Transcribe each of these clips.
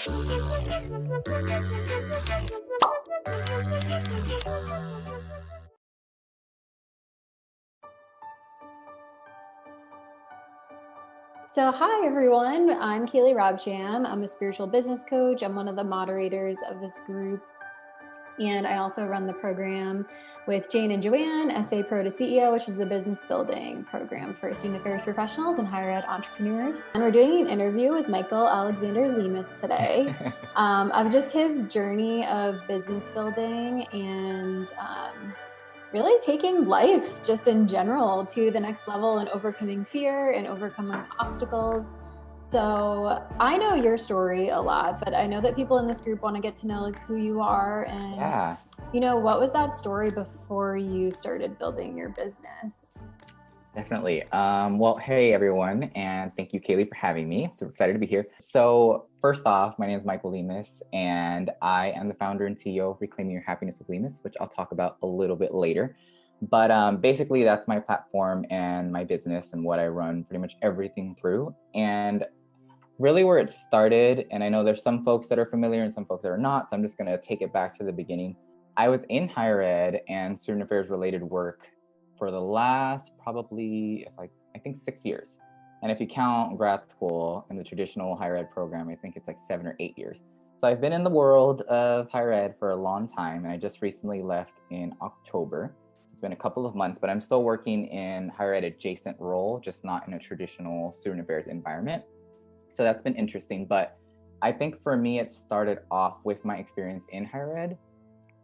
So hi everyone, I'm Keely Robjam. I'm a spiritual business coach. I'm one of the moderators of this group. And I also run the program with Jane and Joanne, SA Pro to CEO, which is the business building program for student affairs professionals and higher ed entrepreneurs. And we're doing an interview with Michael Alexander Lemus today of just his journey of business building and really taking life just in general to the next level and overcoming fear and overcoming obstacles. So I know your story a lot, but I know that people in this group want to get to know like who you are and, you know, what was that story before you started building your business? Definitely. Well, hey everyone, and thank you, Kaylee, for having me. So excited to be here. So first off, my name is Michael Lemus, and I am the founder and CEO of Reclaiming Your Happiness with Lemus, which I'll talk about a little bit later. But basically, that's my platform and my business and what I run pretty much everything through. And really where it started, and I know there's some folks that are familiar and some folks that are not, so I'm just going to take it back to the beginning. I was in higher ed and student affairs related work for the last probably, I think 6 years. And if you count grad school in the traditional higher ed program, I think it's like 7 or 8 years. So I've been in the world of higher ed for a long time, and I just recently left in October. It's been a couple of months, but I'm still working in higher ed adjacent role, just not in a traditional student affairs environment. So that's been interesting. But I think for me, it started off with my experience in higher ed.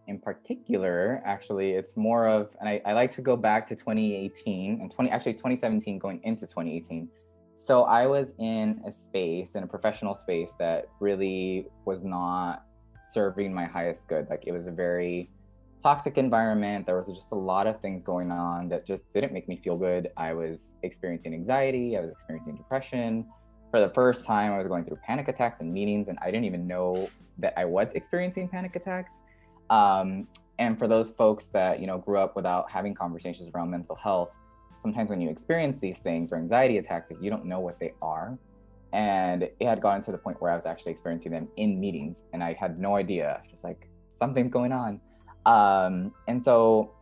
In particular, actually, it's more of, and I like to go back to 2018 and 2017 going into 2018. So I was in a professional space that really was not serving my highest good. Like it was a very toxic environment. There was just a lot of things going on that just didn't make me feel good. I was experiencing anxiety. I was experiencing depression. For the first time, I was going through panic attacks in meetings, and I didn't even know that I was experiencing panic attacks. And for those folks that, you know, grew up without having conversations around mental health, sometimes when you experience these things or anxiety attacks, like, you don't know what they are. And it had gotten to the point where I was actually experiencing them in meetings, and I had no idea, just like something's going on. And so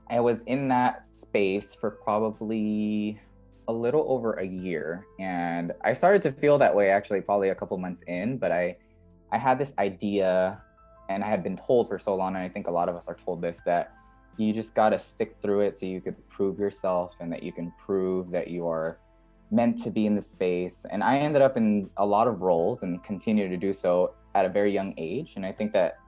I was in that space for probably a little over a year. And I started to feel that way actually probably a couple months in, but I had this idea, and I had been told for so long, and I think a lot of us are told this, that you just got to stick through it so you could prove yourself and that you can prove that you are meant to be in the space. And I ended up in a lot of roles and continue to do so at a very young age. And I think that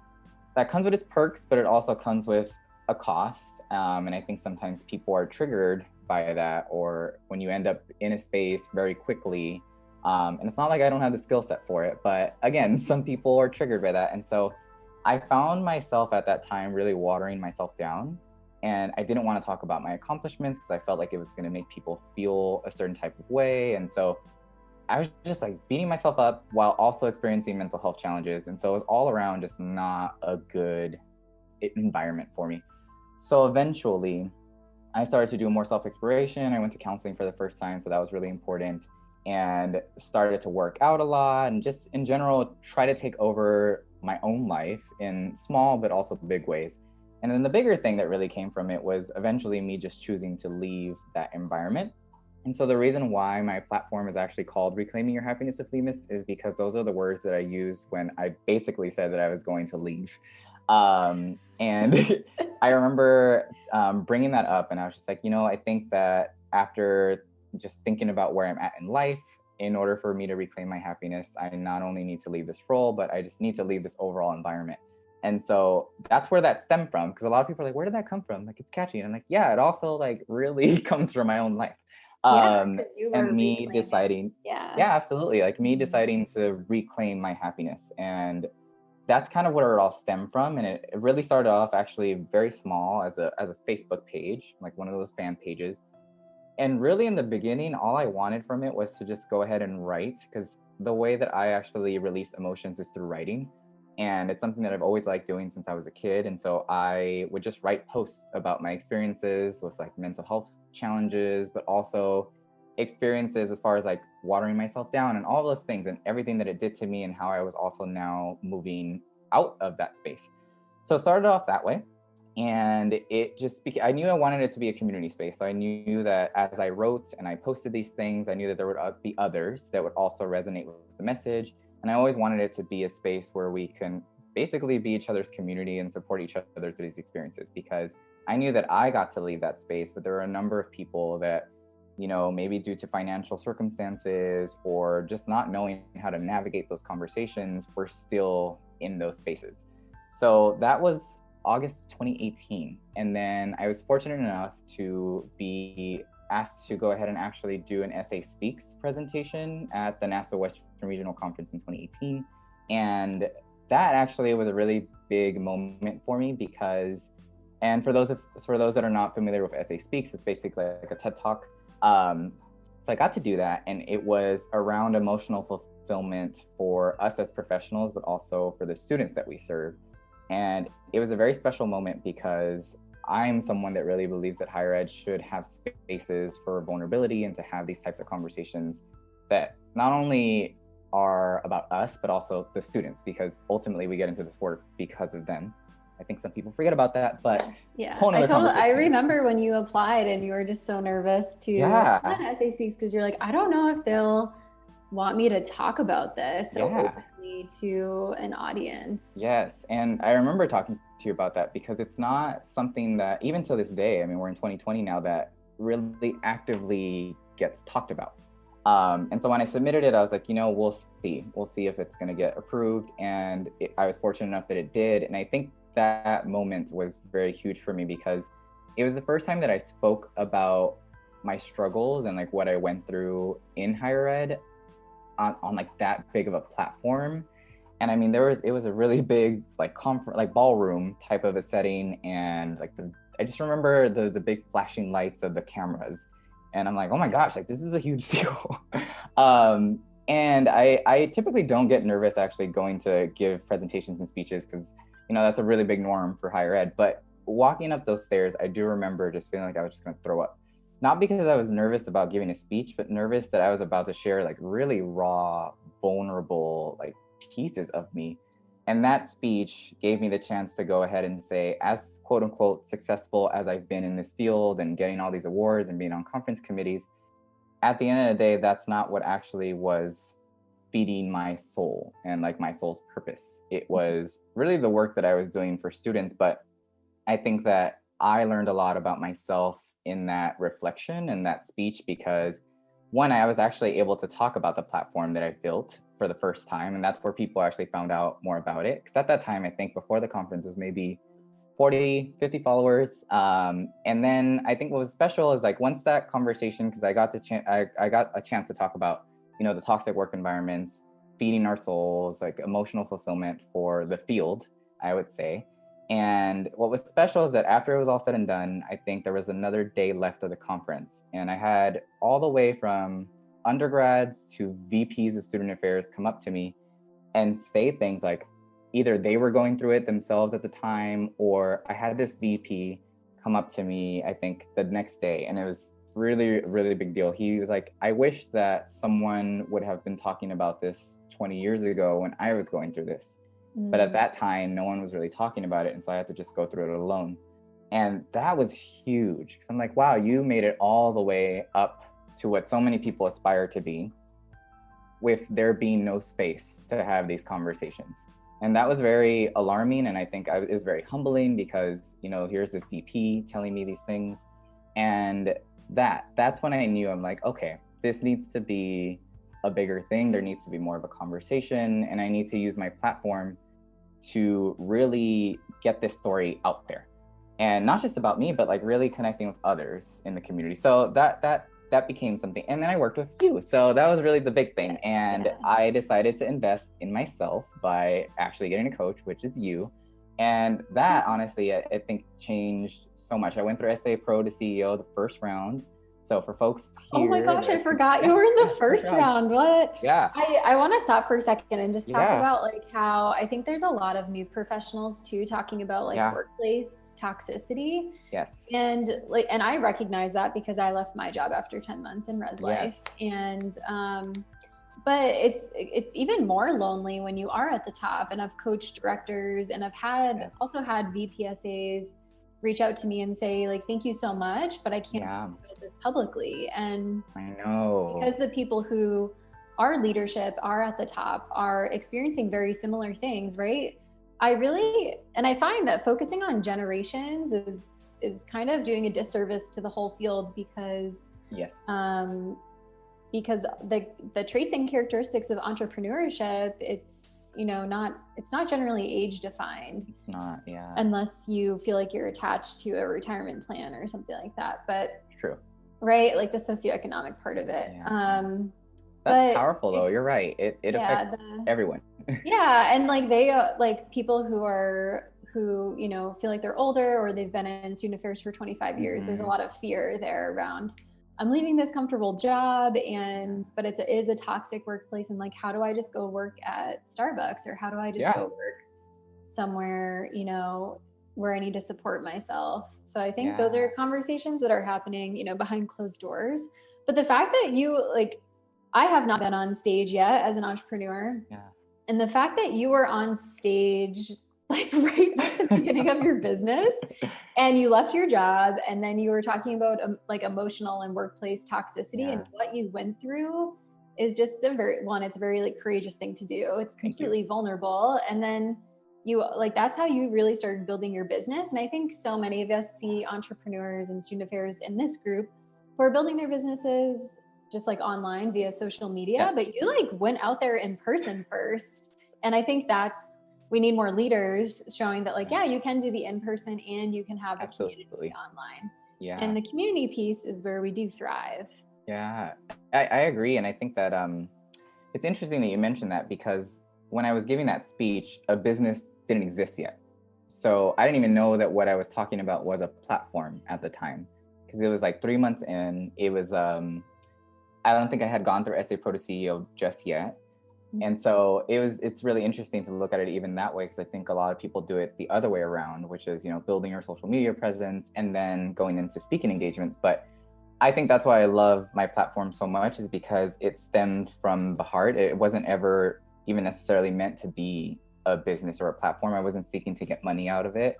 comes with its perks, but it also comes with a cost. And I think sometimes people are triggered by that, or when you end up in a space very quickly. And it's not like I don't have the skill set for it, but again, some people are triggered by that. And so I found myself at that time really watering myself down, and I didn't want to talk about my accomplishments because I felt like it was going to make people feel a certain type of way. And so I was just like beating myself up while also experiencing mental health challenges. And so it was all around just not a good environment for me. So eventually I started to do more self-exploration. I went to counseling for the first time, so that was really important, and started to work out a lot and just in general try to take over my own life in small but also big ways. And then the bigger thing that really came from it was eventually me just choosing to leave that environment. And so the reason why my platform is actually called Reclaiming Your Happiness with Lemus is because those are the words that I used when I basically said that I was going to leave. And I remember bringing that up, and I was just like, you know, I think that after just thinking about where I'm at in life, in order for me to reclaim my happiness, I not only need to leave this role, but I just need to leave this overall environment. And so that's where that stemmed from, because a lot of people are like, where did that come from? Like, it's catchy. And I'm like, yeah, it also like really comes from my own life. Because you were And me deciding, yeah, absolutely. Like me deciding to reclaim my happiness. And that's kind of where it all stemmed from. And it really started off actually very small as a Facebook page, like one of those fan pages. And really in the beginning, all I wanted from it was to just go ahead and write, because the way that I actually release emotions is through writing. And it's something that I've always liked doing since I was a kid. And so I would just write posts about my experiences with like mental health challenges, but also experiences as far as like watering myself down and all those things and everything that it did to me and how I was also now moving out of that space. So it started off that way. And it just I knew I wanted it to be a community space. So I knew that as I wrote and I posted these things, I knew that there would be others that would also resonate with the message. And I always wanted it to be a space where we can basically be each other's community and support each other through these experiences, because I knew that I got to leave that space, but there were a number of people that, you know, maybe due to financial circumstances or just not knowing how to navigate those conversations, were still in those spaces. So that was August 2018. And then I was fortunate enough to be asked to go ahead and actually do an SA Speaks presentation at the NASPA Western Regional Conference in 2018. And that actually was a really big moment for me because, and for those that are not familiar with SA Speaks, it's basically like a TED Talk. So I got to do that, and it was around emotional fulfillment for us as professionals, but also for the students that we serve. And it was a very special moment because I'm someone that really believes that higher ed should have spaces for vulnerability and to have these types of conversations that not only are about us, but also the students, because ultimately we get into this work because of them. I think some people forget about that, but yeah, I remember when you applied and you were just so nervous to SA Speaks because you're like, I don't know if they'll want me to talk about this so openly to an audience. Yes, and I remember talking to you about that because it's not something that even to this day, I mean, we're in 2020 now, that really actively gets talked about. And so when I submitted it, I was like, you know, we'll see if it's going to get approved. And I was fortunate enough that it did. And I think that moment was very huge for me because it was the first time that I spoke about my struggles and like what I went through in higher ed on like that big of a platform. And I mean, it was a really big like conference, like ballroom type of a setting. And like I just remember the big flashing lights of the cameras. And I'm like, oh my gosh, like this is a huge deal. And I typically don't get nervous actually going to give presentations and speeches because, you know, that's a really big norm for higher ed. But walking up those stairs, I do remember just feeling like I was just gonna throw up. Not because I was nervous about giving a speech, but nervous that I was about to share like really raw, vulnerable like pieces of me. And that speech gave me the chance to go ahead and say, as quote unquote successful as I've been in this field and getting all these awards and being on conference committees, at the end of the day, that's not what actually was feeding my soul and like my soul's purpose. It was really the work that I was doing for students. But I think that I learned a lot about myself in that reflection and that speech because one, I was actually able to talk about the platform that I built for the first time. And that's where people actually found out more about it. Because at that time, I think before the conference was maybe 40, 50 followers. And then I think what was special is like once that conversation, because I got a chance to talk about, you know, the toxic work environments, feeding our souls, like emotional fulfillment for the field, I would say. And what was special is that after it was all said and done, I think there was another day left of the conference. And I had all the way from undergrads to VPs of student affairs come up to me and say things like either they were going through it themselves at the time, or I had this VP come up to me, I think the next day. And it was really, really big deal. He was like, I wish that someone would have been talking about this 20 years ago when I was going through this. But at that time, no one was really talking about it. And so I had to just go through it alone. And that was huge. Because I'm like, wow, you made it all the way up to what so many people aspire to be with there being no space to have these conversations. And that was very alarming. And I think it was very humbling because, you know, here's this VP telling me these things. And that's when I knew, I'm like, okay, this needs to be a bigger thing. There needs to be more of a conversation, and I need to use my platform to really get this story out there, and not just about me, but like really connecting with others in the community. So that became something. And then I worked with you, so that was really the big thing. And I decided to invest in myself by actually getting a coach, which is you. And that honestly, I think changed so much. I went through SA Pro to CEO the first round. So for folks Oh my here, gosh, I forgot you were in the first round. What? Yeah. I want to stop for a second and just talk Yeah. about like how I think there's a lot of new professionals too talking about like Yeah. workplace toxicity. Yes. And I recognize that because I left my job after 10 months in res life. Yes. And but it's even more lonely when you are at the top. And I've coached directors, and I've had also had VPSAs reach out to me and say like, thank you so much, but I can't talk about this publicly. And I know, because the people who are leadership, are at the top, are experiencing very similar things, right? I find that focusing on generations is kind of doing a disservice to the whole field, because because the traits and characteristics of entrepreneurship, it's not generally age defined. It's not, yeah. Unless you feel like you're attached to a retirement plan or something like that. But true. Right? Like the socioeconomic part of it. Yeah. That's powerful though. You're right. It affects everyone. Yeah. And like they like people who feel like they're older, or they've been in student affairs for 25 years. There's a lot of fear there around, I'm leaving this comfortable job, but it is a toxic workplace. And like, how do I just go work at Starbucks, or how do I just go work somewhere, where I need to support myself? So I think those are conversations that are happening, behind closed doors. But the fact that I have not been on stage yet as an entrepreneur. Yeah. And the fact that you were on stage like right at the beginning of your business, and you left your job, and then you were talking about like emotional and workplace toxicity and what you went through, is just it's a very like courageous thing to do. It's completely vulnerable. And then that's how you really started building your business. And I think so many of us see entrepreneurs and student affairs in this group who are building their businesses just like online via social media, but you like went out there in person first. And I think we need more leaders showing that you can do the in-person and you can have a community online. Yeah. And the community piece is where we do thrive. Yeah, I agree. And I think that it's interesting that you mentioned that, because when I was giving that speech, a business didn't exist yet. So I didn't even know that what I was talking about was a platform at the time, because it was like 3 months in. It was, I don't think I had gone through SA Pro to CEO just yet. And so it's really interesting to look at it even that way, because I think a lot of people do it the other way around, which is, building your social media presence and then going into speaking engagements. But I think that's why I love my platform so much, is because it stemmed from the heart. It wasn't ever even necessarily meant to be a business or a platform. I wasn't seeking to get money out of it.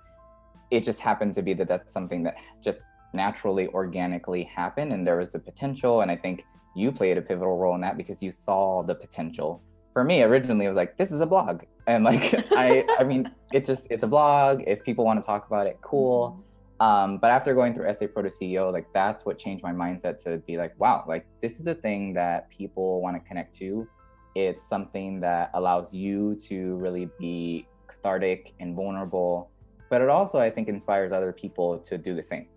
It just happened to be that that's something that just naturally, organically happened, and there was the potential. And I think you played a pivotal role in that, because you saw the potential. For me, originally, it was like, this is a blog. And like, I mean, it's a blog. If people want to talk about it, cool. But after going through SA Pro to CEO, like that's what changed my mindset to be like, wow, like this is a thing that people want to connect to. It's something that allows you to really be cathartic and vulnerable, but it also, I think, inspires other people to do the same.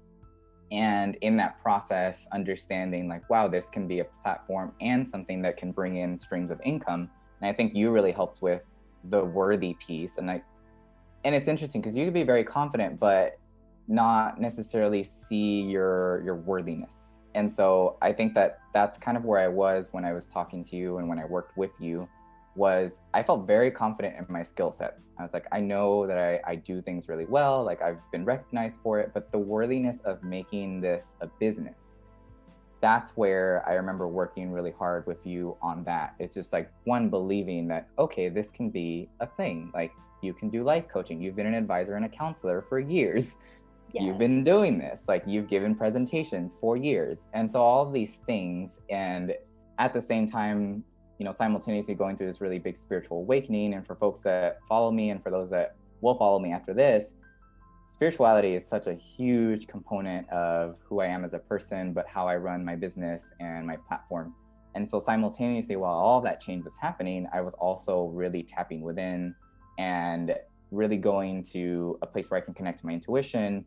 And in that process, understanding like, wow, this can be a platform and something that can bring in streams of income. And I think you really helped with the worthy piece. And it's interesting because you could be very confident, but not necessarily see your worthiness. And so I think that that's kind of where I was when I was talking to you and when I worked with you, was I felt very confident in my skill set. I was like, I know that I do things really well, like I've been recognized for it, but the worthiness of making this a business, that's where I remember working really hard with you on that. It's just like, one, believing that, okay, this can be a thing. Like you can do life coaching. You've been an advisor and a counselor for years. Yes. You've been doing this, like you've given presentations for years. And so all of these things, and at the same time, simultaneously going through this really big spiritual awakening. And for folks that follow me and for those that will follow me after this, spirituality is such a huge component of who I am as a person, but how I run my business and my platform. And so simultaneously, while all that change was happening, I was also really tapping within and really going to a place where I can connect to my intuition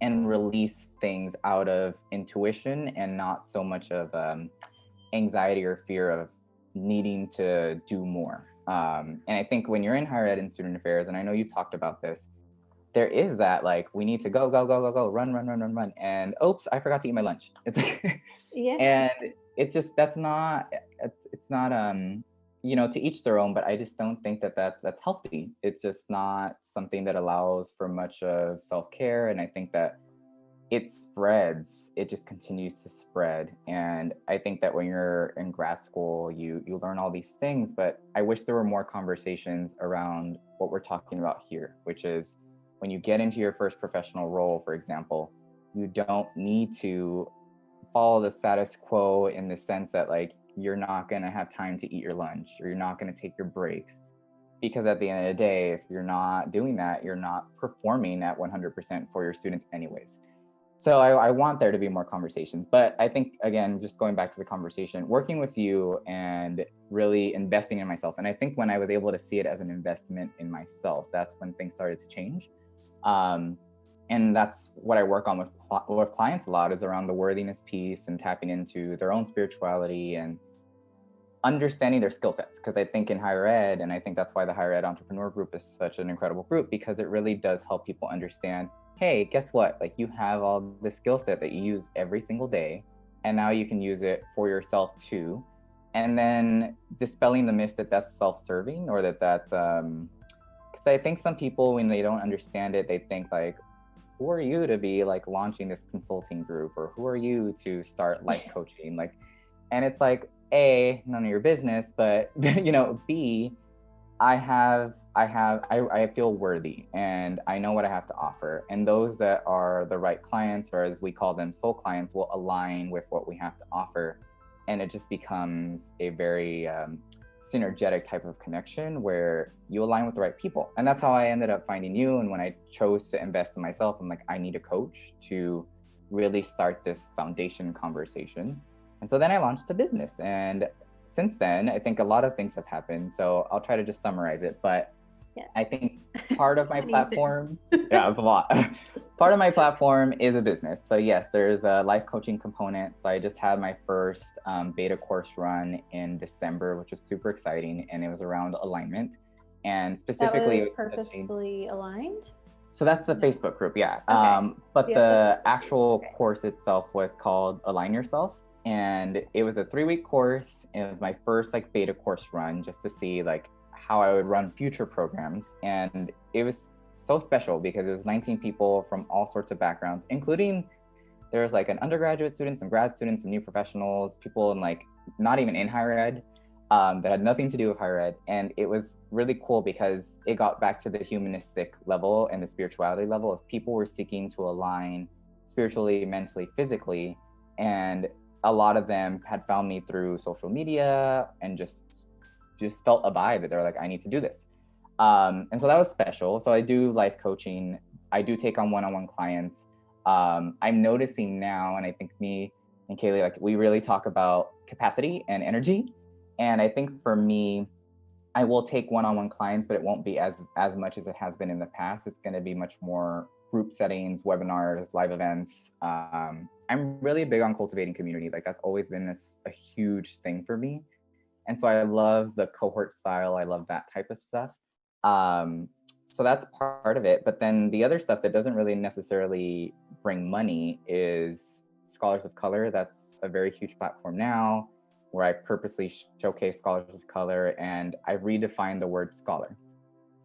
and release things out of intuition and not so much of anxiety or fear of needing to do more. And I think when you're in higher ed and student affairs, and I know you've talked about this, there is that, like, we need to go, go, go, go, go, run, run, run, run, run. And oops, I forgot to eat my lunch. It's like, Yeah. and it's just, it's not, to each their own, but I just don't think that that's healthy. It's just not something that allows for much of self-care. And I think that it just continues to spread. And I think that when you're in grad school, you learn all these things, but I wish there were more conversations around what we're talking about here, which is when you get into your first professional role, for example, you don't need to follow the status quo in the sense that, like, you're not going to have time to eat your lunch, or you're not going to take your breaks, because at the end of the day, if you're not doing that, you're not performing at 100% for your students anyways. So I want there to be more conversations. But I think, again, just going back to the conversation, working with you and really investing in myself. And I think when I was able to see it as an investment in myself, that's when things started to change. And that's what I work on with clients a lot, is around the worthiness piece and tapping into their own spirituality and understanding their skill sets. Because I think in higher ed, and I think that's why the higher ed entrepreneur group is such an incredible group, because it really does help people understand, hey, guess what? Like, you have all the skill set that you use every single day, and now you can use it for yourself too. And then dispelling the myth that that's self-serving, or that's because I think some people, when they don't understand it, they think like, who are you to be like launching this consulting group, or who are you to start life coaching? Like, and it's like, A, none of your business, but B, I feel worthy, and I know what I have to offer. And those that are the right clients, or as we call them, soul clients, will align with what we have to offer. And it just becomes a very synergetic type of connection where you align with the right people. And that's how I ended up finding you. And when I chose to invest in myself, I'm like, I need a coach to really start this foundation conversation. And so then I launched a business. And since then, I think a lot of things have happened. So I'll try to just summarize it. But yeah, I think part of my platform, yeah, it's a lot. Part of my platform is a business. So yes, there's a life coaching component. So I just had my first beta course run in December, which was super exciting. And it was around alignment. And specifically, that was purposefully aligned? So that's the Facebook group, yeah. Okay. But the actual course itself was called Align Yourself. And it was a 3-week course. It was my first like beta course run, just to see like how I would run future programs. And it was so special because it was 19 people from all sorts of backgrounds, including there was like an undergraduate student, some grad students, some new professionals, people in like not even in higher ed, that had nothing to do with higher ed. And it was really cool because it got back to the humanistic level and the spirituality level of people were seeking to align spiritually, mentally, physically. And a lot of them had found me through social media and just felt a vibe that they're like, I need to do this. And so that was special. So I do life coaching. I do take on one-on-one clients. I'm noticing now, and I think me and Kaylee, like, we really talk about capacity and energy. And I think for me, I will take one-on-one clients, but it won't be as much as it has been in the past. It's going to be much more group settings, webinars, live events. I'm really big on cultivating community. Like, that's always been a huge thing for me. And so I love the cohort style. I love that type of stuff. So that's part of it. But then the other stuff that doesn't really necessarily bring money is Scholars of Color. That's a very huge platform now, where I purposely showcase scholars of color, and I redefined the word scholar.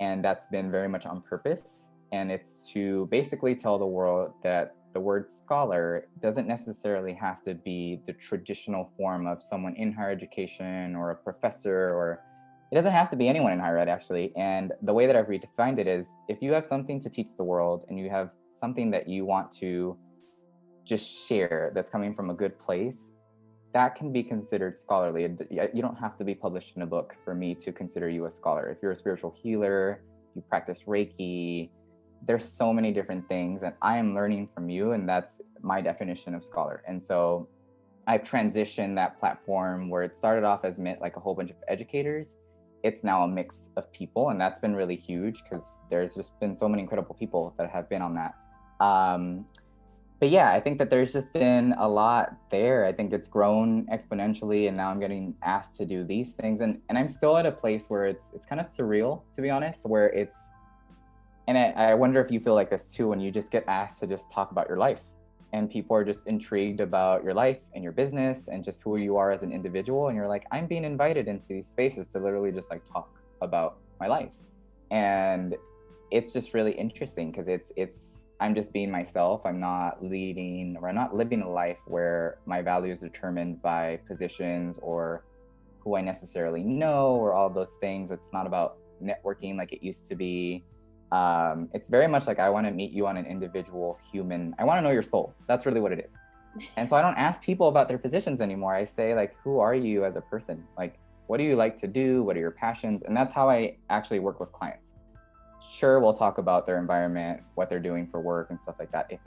And that's been very much on purpose. And it's to basically tell the world that the word scholar doesn't necessarily have to be the traditional form of someone in higher education or a professor, or it doesn't have to be anyone in higher ed, actually. And the way that I've redefined it is, if you have something to teach the world and you have something that you want to just share that's coming from a good place, that can be considered scholarly. You don't have to be published in a book for me to consider you a scholar. If you're a spiritual healer, you practice Reiki, there's so many different things, and I am learning from you, and that's my definition of scholar. And so I've transitioned that platform where it started off as like a whole bunch of educators. It's now a mix of people, and that's been really huge because there's just been so many incredible people that have been on that. But yeah, I think that there's just been a lot there. I think it's grown exponentially, and now I'm getting asked to do these things. And I'm still at a place where it's kind of surreal, to be honest, where And I wonder if you feel like this too, when you just get asked to just talk about your life and people are just intrigued about your life and your business and just who you are as an individual. And you're like, I'm being invited into these spaces to literally just like talk about my life. And it's just really interesting because I'm just being myself. I'm not living a life where my value is determined by positions or who I necessarily know or all those things. It's not about networking like it used to be. It's very much like I want to meet you on an individual human. I want to know your soul. That's really what it is. And so I don't ask people about their positions anymore. I say like, who are you as a person? Like, what do you like to do? What are your passions? And that's how I actually work with clients. Sure, we'll talk about their environment, what they're doing for work and stuff like that. If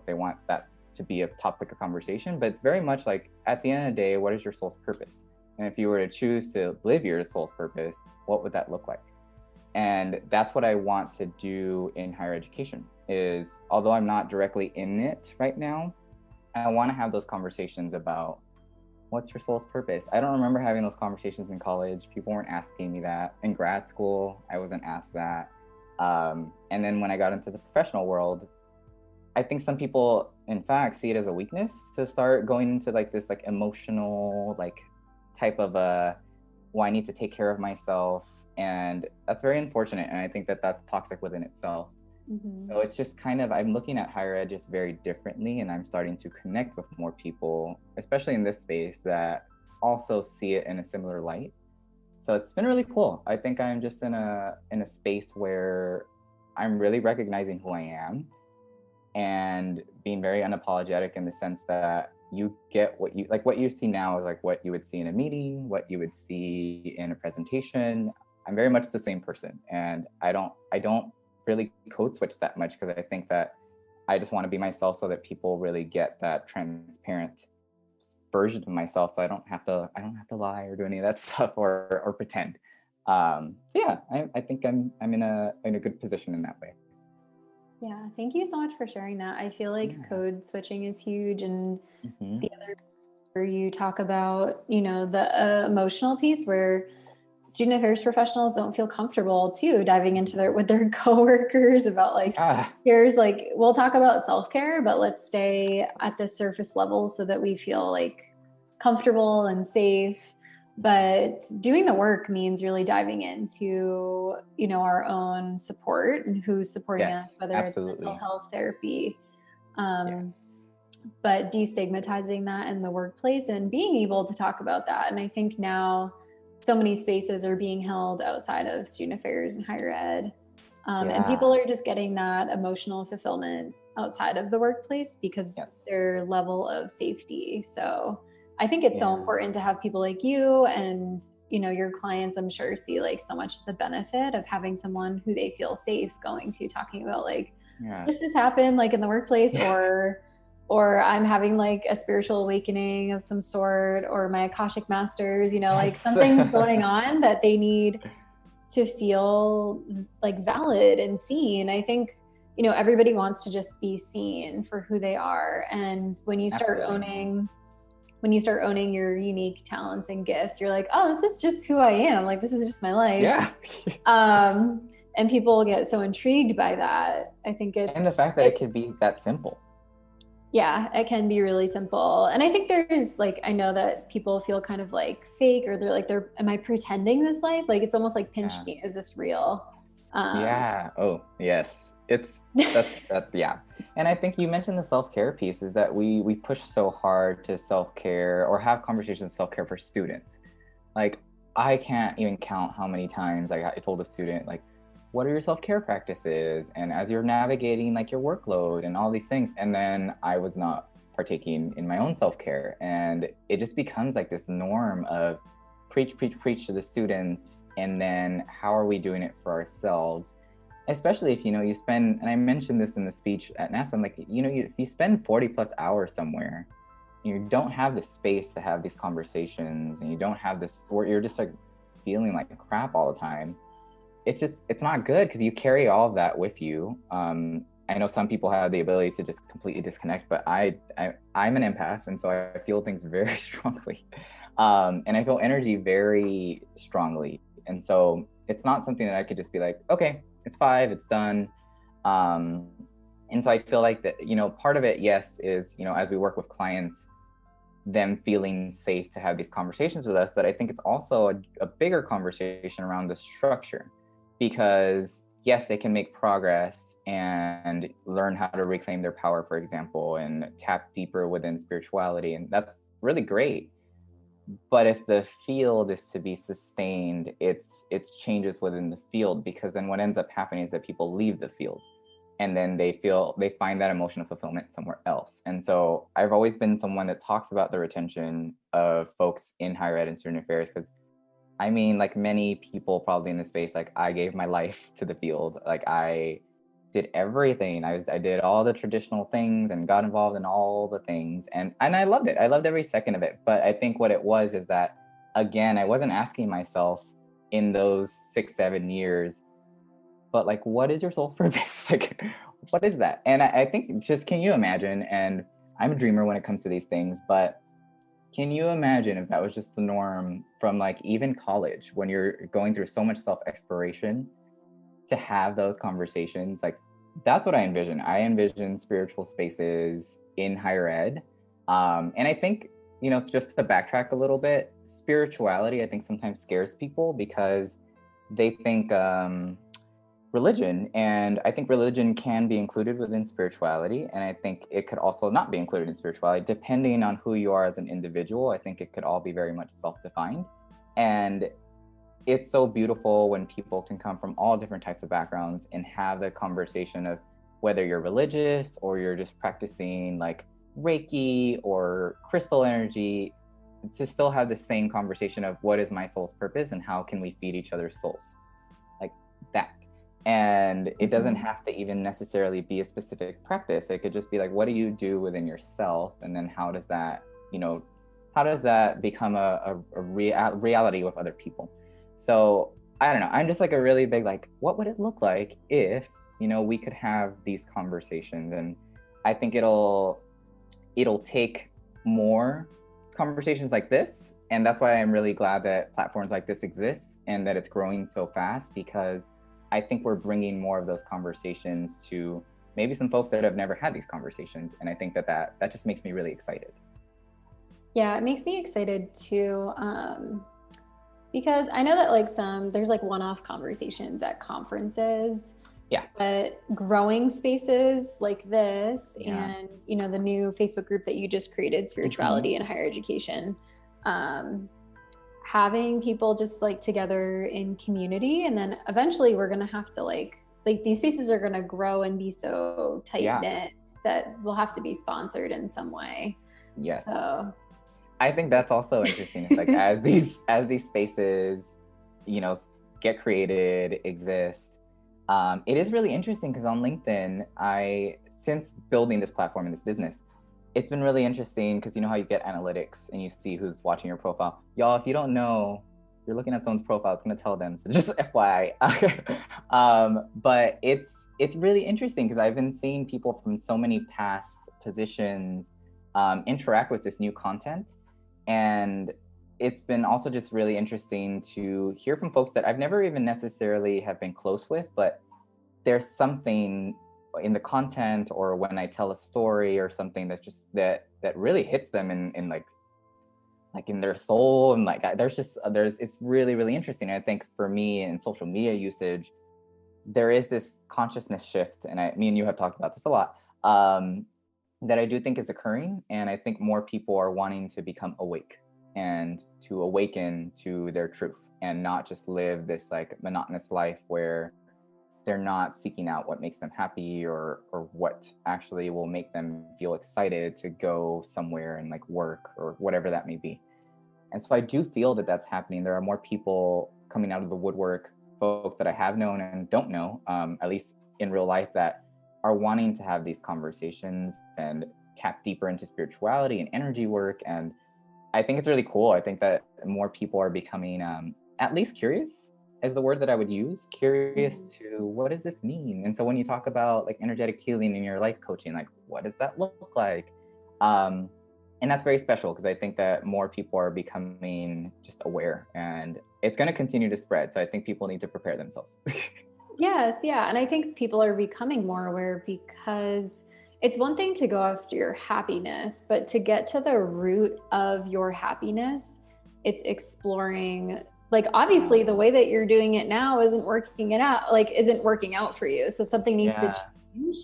they want that to be a topic of conversation, but it's very much like at the end of the day, what is your soul's purpose? And if you were to choose to live your soul's purpose, what would that look like? And that's what I want to do in higher education is, although I'm not directly in it right now, I want to have those conversations about what's your soul's purpose. I don't remember having those conversations in college. People weren't asking me that. In grad school, I wasn't asked that. And then when I got into the professional world, I think some people, in fact, see it as a weakness to start going into like this like emotional like type of well, I need to take care of myself. And that's very unfortunate. And I think that that's toxic within itself. Mm-hmm. So it's just kind of, I'm looking at higher ed just very differently. And I'm starting to connect with more people, especially in this space, that also see it in a similar light. So it's been really cool. I think I'm just in a space where I'm really recognizing who I am and being very unapologetic in the sense that you get what you see now is like what you would see in a meeting, what you would see in a presentation. I'm very much the same person, and I don't really code switch that much because I think that I just want to be myself so that people really get that transparent version of myself, so I don't have to lie or do any of that stuff or pretend. So yeah, I think I'm in a good position in that way. Yeah, thank you so much for sharing that. I feel like code switching is huge, and the other where you talk about, the emotional piece where student affairs professionals don't feel comfortable too diving into with their coworkers about like, here's like, we'll talk about self-care, but let's stay at the surface level so that we feel like comfortable and safe. But doing the work means really diving into, our own support and who's supporting us, whether it's mental health therapy, but destigmatizing that in the workplace and being able to talk about that. And I think now so many spaces are being held outside of student affairs and higher ed. And people are just getting that emotional fulfillment outside of the workplace because their level of safety. So I think it's so important to have people like you and, your clients, I'm sure, see like so much of the benefit of having someone who they feel safe going to, talking about like, this just happened like in the workplace, or I'm having like a spiritual awakening of some sort, or my Akashic masters, like something's going on that they need to feel like valid and seen. I think, everybody wants to just be seen for who they are. And when you start owning your unique talents and gifts, you're like, oh, this is just who I am. Like, this is just my life. Yeah. And people get so intrigued by that. I think and the fact that it could be that simple. Yeah, it can be really simple. And I think there's like, I know that people feel kind of like fake, or am I pretending this life? Like, it's almost like pinch me. Is this real? Oh, yes. Yeah. And I think you mentioned the self-care piece is that we push so hard to self-care or have conversations of self-care for students. Like, I can't even count how many times I told a student, like, what are your self-care practices? And as you're navigating like your workload and all these things, and then I was not partaking in my own self-care. And it just becomes like this norm of preach to the students. And then how are we doing it for ourselves? Especially if, you spend, and I mentioned this in the speech at NASPA, I'm like, if you spend 40 plus hours somewhere, you don't have the space to have these conversations, and you don't have this, or you're just like feeling like crap all the time. It's not good because you carry all of that with you. I know some people have the ability to just completely disconnect, but I'm an empath, and so I feel things very strongly. And I feel energy very strongly. And so it's not something that I could just be like, okay, it's 5, it's done. And so I feel like that, part of it, yes, is, as we work with clients, them feeling safe to have these conversations with us. But I think it's also a bigger conversation around the structure, because yes, they can make progress and learn how to reclaim their power, for example, and tap deeper within spirituality. And that's really great. But if the field is to be sustained, it's changes within the field, because then what ends up happening is that people leave the field and then they find that emotional fulfillment somewhere else. And so I've always been someone that talks about the retention of folks in higher ed and student affairs, because I mean, like many people probably in this space, like I gave my life to the field. Like I did everything. I did all the traditional things and got involved in all the things. And I loved it. I loved every second of it. But I think what it was is that, again, I wasn't asking myself in those 6-7 years, but like, what is your soul's purpose? Like, what is that? And I think just, can you imagine? And I'm a dreamer when it comes to these things, but can you imagine if that was just the norm from like even college, when you're going through so much self-exploration, to have those conversations? Like, that's what I envision. I envision spiritual spaces in higher ed. And I think, just to backtrack a little bit, spirituality, I think sometimes scares people because they think religion, and I think religion can be included within spirituality, and I think it could also not be included in spirituality, depending on who you are as an individual. I think it could all be very much self-defined, and it's so beautiful when people can come from all different types of backgrounds and have the conversation of whether you're religious or you're just practicing like Reiki or crystal energy, to still have the same conversation of what is my soul's purpose and how can we feed each other's souls, like that. And it doesn't have to even necessarily be a specific practice. It could just be like, what do you do within yourself? And then how does that become a reality with other people? So I don't know. I'm just like a really big, like, what would it look like if, we could have these conversations? And I think it'll take more conversations like this. And that's why I'm really glad that platforms like this exist and that it's growing so fast, because I think we're bringing more of those conversations to maybe some folks that have never had these conversations. And I think that just makes me really excited. Yeah, it makes me excited too. Because I know that like there's like one-off conversations at conferences. Yeah. But growing spaces like this, Yeah. and, the new Facebook group that you just created, Spirituality in Higher Education, having people just like together in community, and then eventually we're going to have to like these spaces are going to grow and be so tight knit that will have to be sponsored in some way. Yes. So I think that's also interesting. It's like as these spaces, get created, exist. It is really interesting because on LinkedIn, since building this platform and this business, it's been really interesting because you know how you get analytics and you see who's watching your profile. Y'all, if you don't know, you're looking at someone's profile, it's going to tell them. So just FYI. But it's really interesting because I've been seeing people from so many past positions interact with this new content. And it's been also just really interesting to hear from folks that I've never even necessarily have been close with, but there's something in the content or when I tell a story or something that's just that really hits them in like in their soul. And like it's really, really interesting. And I think for me in social media usage, there is this consciousness shift, and me and you have talked about this a lot, that I do think is occurring. And I think more people are wanting to become awake and to awaken to their truth and not just live this like monotonous life where they're not seeking out what makes them happy or what actually will make them feel excited to go somewhere and like work or whatever that may be. And so I do feel that that's happening. There are more people coming out of the woodwork, folks that I have known and don't know, at least in real life, that are wanting to have these conversations and tap deeper into spirituality and energy work. And I think it's really cool. I think that more people are becoming at least curious is the word that I would use, curious to what does this mean? And so when you talk about like energetic healing in your life coaching, like what does that look like? And that's very special because I think that more people are becoming just aware and it's going to continue to spread. So I think people need to prepare themselves. Yes, yeah. And I think people are becoming more aware because it's one thing to go after your happiness, but to get to the root of your happiness, it's exploring, like, obviously the way that you're doing it now isn't working out for you. So something needs to Yeah. change.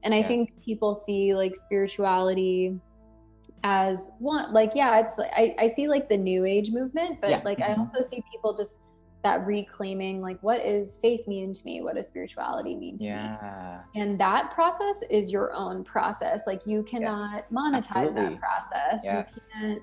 And I Yes. think people see like spirituality as one, like, yeah, it's like I see like the new age movement, but Yeah. like I also see people just that reclaiming, like, what is faith mean to me, what does spirituality mean to me, Yeah. and that process is your own process. Like, you cannot Yes. monetize that Absolutely. process. You Yes. can't,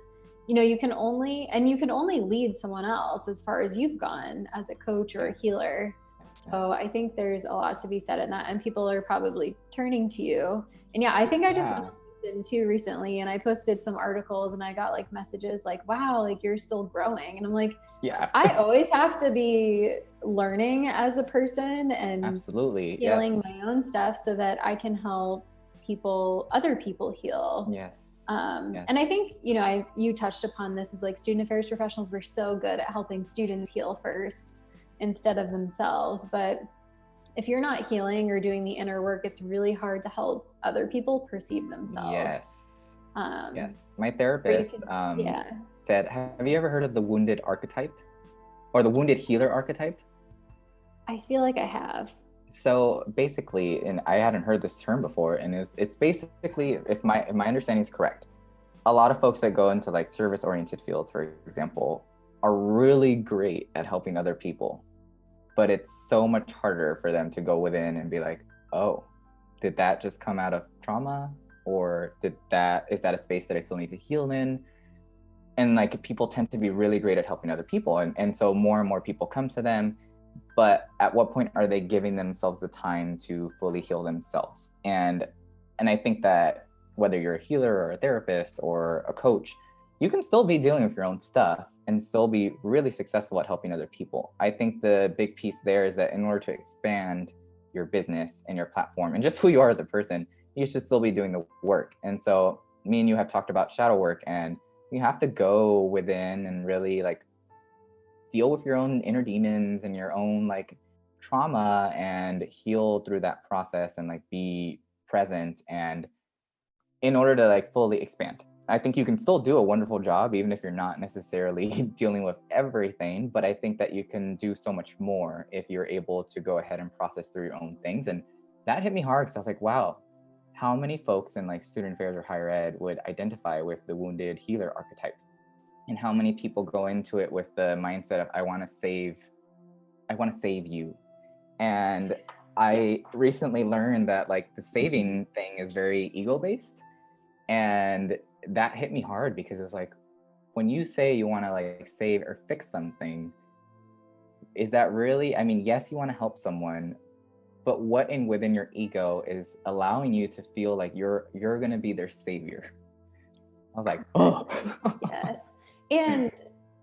you can only lead someone else as far as you've gone as a coach or a Yes. healer. So Yes. I think there's a lot to be said in that, and people are probably turning to you. And yeah, I think I just went Yeah. on LinkedIn too recently, and I posted some articles, and I got like messages like, "Wow, like you're still growing," and I'm like, Yeah. I always have to be learning as a person and Absolutely. healing Yes. my own stuff so that I can help other people heal. Yes. Yes. And I think, you touched upon this, is like student affairs professionals were so good at helping students heal first instead of themselves. But if you're not healing or doing the inner work, it's really hard to help other people perceive themselves. Yes. Um, Yes. My or you therapist can, yeah, said, have you ever heard of the wounded archetype or the wounded healer archetype? I feel like I have. So basically, and I hadn't heard this term before, and it's basically, if my understanding is correct, a lot of folks that go into like service-oriented fields, for example, are really great at helping other people, but it's so much harder for them to go within and be like, oh, did that just come out of trauma, or is that a space that I still need to heal in? And like people tend to be really great at helping other people, and so more and more people come to them, but at what point are they giving themselves the time to fully heal themselves? And I think that whether you're a healer or a therapist or a coach, you can still be dealing with your own stuff and still be really successful at helping other people. I think the big piece there is that in order to expand your business and your platform and just who you are as a person, you should still be doing the work. And so me and you have talked about shadow work, and you have to go within and really like deal with your own inner demons and your own like trauma and heal through that process and like be present, and in order to like fully expand. I think you can still do a wonderful job even if you're not necessarily dealing with everything, but I think that you can do so much more if you're able to go ahead and process through your own things. And that hit me hard because I was like, wow, how many folks in like student affairs or higher ed would identify with the wounded healer archetype? And how many people go into it with the mindset of I want to save you. And I recently learned that like the saving thing is very ego based, and that hit me hard because it's like, when you say you want to like save or fix something, is that really, I mean, yes, you want to help someone, but what in within your ego is allowing you to feel like you're going to be their savior? I was like, oh. Yes. And,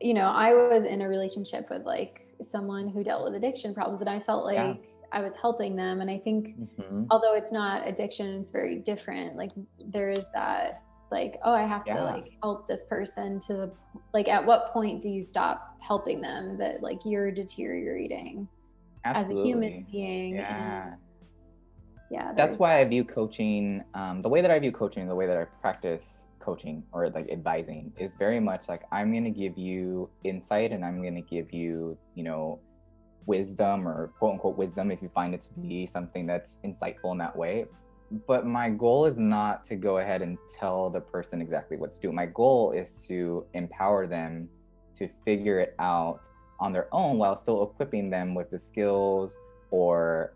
I was in a relationship with like someone who dealt with addiction problems, and I felt like Yeah. I was helping them. And I think, although it's not addiction, it's very different. Like, there is that, like, oh, I have to like help this person like, at what point do you stop helping them, that like you're deteriorating as a human being? Yeah. And yeah, That's why I view coaching, the way that I view coaching, the way that I practice coaching or like advising is very much like, I'm going to give you insight and I'm going to give you, wisdom, or quote unquote wisdom, if you find it to be something that's insightful in that way. But my goal is not to go ahead and tell the person exactly what to do. My goal is to empower them to figure it out on their own while still equipping them with the skills, or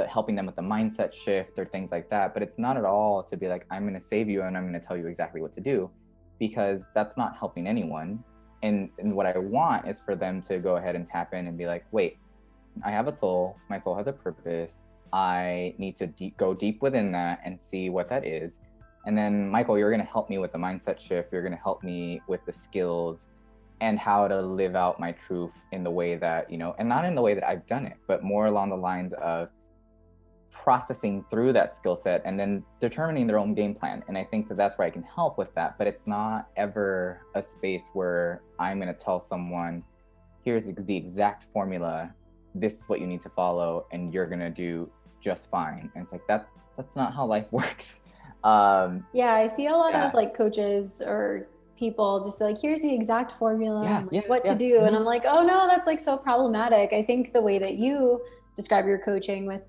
helping them with the mindset shift or things like that. But it's not at all to be like, I'm going to save you and I'm going to tell you exactly what to do, because that's not helping anyone. And what I want is for them to go ahead and tap in and be like, wait, I have a soul. My soul has a purpose. I need to go deep within that and see what that is. And then, Michael, you're going to help me with the mindset shift. You're going to help me with the skills and how to live out my truth in the way that, and not in the way that I've done it, but more along the lines of processing through that skill set and then determining their own game plan. And I think that that's where I can help with that. But it's not ever a space where I'm going to tell someone, here's the exact formula this is what you need to follow and you're going to do just fine. And it's like, that's not how life works. Yeah, I see a lot of like coaches or people just like, here's the exact formula and like what to do. And I'm like, oh no, that's like so problematic. I think the way that you describe your coaching with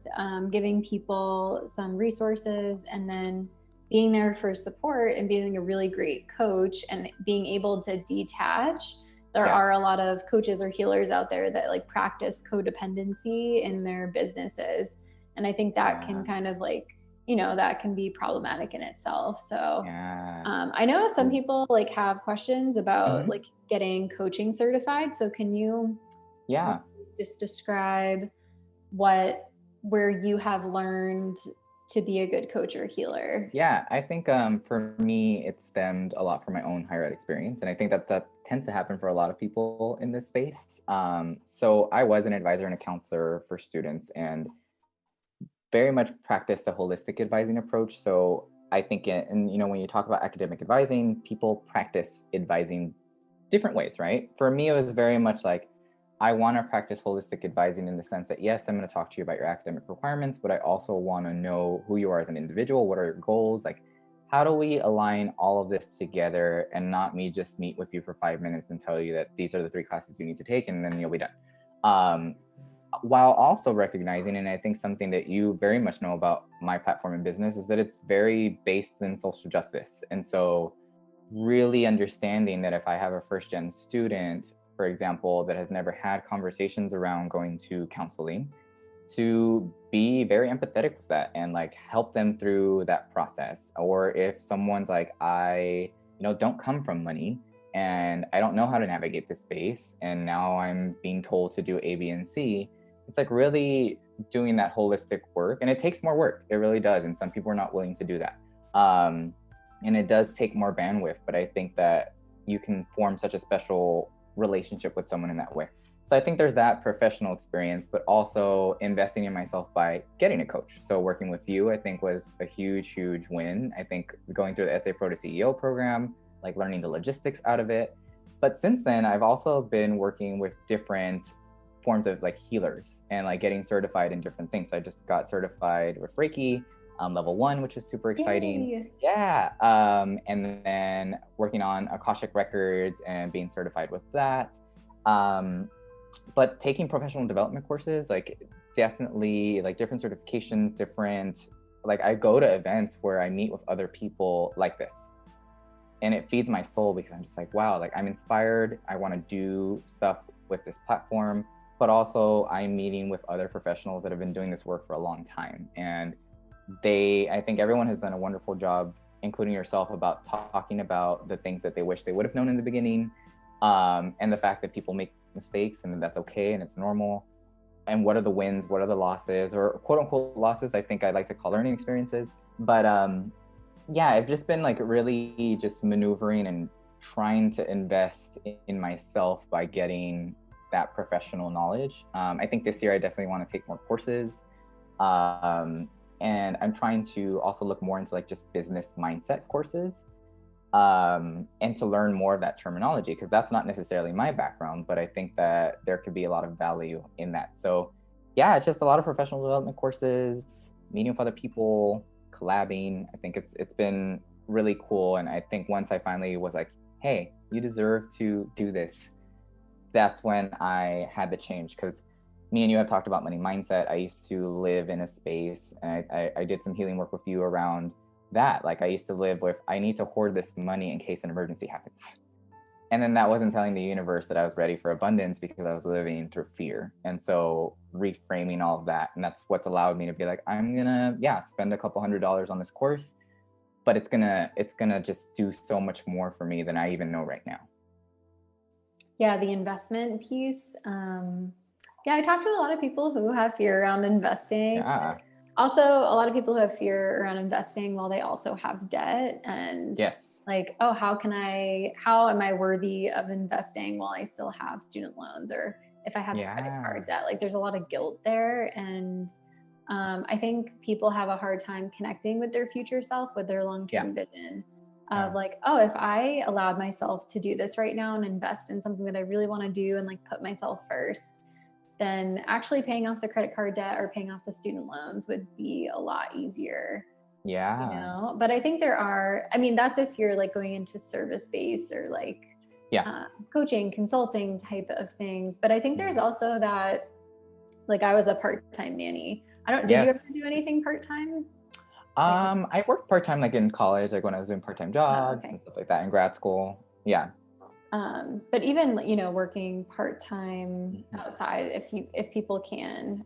giving people some resources and then being there for support and being a really great coach and being able to detach. There are a lot of coaches or healers out there that like practice codependency in their businesses. And I think that can kind of like, you know, that can be problematic in itself. So I know some people like have questions about like getting coaching certified. So can you just describe where you have learned to be a good coach or healer? Yeah, I think for me, it stemmed a lot from my own higher ed experience. And I think that tends to happen for a lot of people in this space. So I was an advisor and a counselor for students and very much practiced a holistic advising approach. So I think, and you know, when you talk about academic advising, people practice advising different ways, right? For me, it was very much like, I want to practice holistic advising in the sense that, yes, I'm going to talk to you about your academic requirements, but I also want to know who you are as an individual. What are your goals? Like, how do we align all of this together and not me just meet with you for 5 minutes and tell you that these are the 3 classes you need to take and then you'll be done. While also recognizing, and I think something that you very much know about my platform in business is that it's very based in social justice. And so really understanding that if I have a first gen student, for example, that has never had conversations around going to counseling, to be very empathetic with that and like help them through that process. Or if someone's like, I, you know, don't come from money and I don't know how to navigate this space, and now I'm being told to do A, B, and C, it's like really doing that holistic work. And it takes more work. It really does. And some people are not willing to do that. And it does take more bandwidth, but I think that you can form such a special relationship with someone in that way. So I think there's that professional experience, but also investing in myself by getting a coach. So working with you, I think was a huge, huge win. I think going through the SA Pro to CEO program, like learning the logistics out of it. But since then, I've also been working with different forms of like healers and like getting certified in different things. So I just got certified with Reiki, level 1, which was super exciting. Yay. Yeah. And then working on Akashic Records and being certified with that. But taking professional development courses, like definitely like different certifications, like I go to events where I meet with other people like this. And it feeds my soul because I'm just like, wow, like I'm inspired. I want to do stuff with this platform, but also I'm meeting with other professionals that have been doing this work for a long time. And I think everyone has done a wonderful job, including yourself, about talking about the things that they wish they would have known in the beginning, and the fact that people make mistakes and that's okay and it's normal. And what are the wins? What are the losses, or quote unquote losses? I think I like to call learning experiences. But yeah, I've just been like really just maneuvering and trying to invest in myself by getting that professional knowledge. I think this year I definitely want to take more courses. And I'm trying to also look more into like just business mindset courses, and to learn more of that terminology, because that's not necessarily my background, but I think that there could be a lot of value in that. So yeah, it's just a lot of professional development courses, meeting with other people, collabing. I think it's been really cool. And I think once I finally was like, hey, you deserve to do this, that's when I had the change. Because me and you have talked about money mindset. I used to live in a space, and I did some healing work with you around that. Like I used to live with, I need to hoard this money in case an emergency happens. And then that wasn't telling the universe that I was ready for abundance, because I was living through fear. And so reframing all of that. And that's what's allowed me to be like, I'm gonna, spend a couple $100s on this course, but it's gonna just do so much more for me than I even know right now. Yeah, the investment piece. Yeah, I talked to a lot of people who have fear around investing. Yeah. Also, a lot of people who have fear around investing while they also have debt, and like, oh, how am I worthy of investing while I still have student loans, or if I have credit card debt? Like there's a lot of guilt there. And I think people have a hard time connecting with their future self, with their long-term vision of like, oh, if I allowed myself to do this right now and invest in something that I really want to do and like put myself first, then actually paying off the credit card debt or paying off the student loans would be a lot easier. Yeah. You know, but I think that's if you're like going into service-based or like coaching, consulting type of things. But I think there's also that, like, I was a part-time nanny. Did you ever do anything part-time? I worked part-time like in college, like when I was doing part-time jobs and stuff like that in grad school. Yeah. But even, you know, working part-time outside if people can,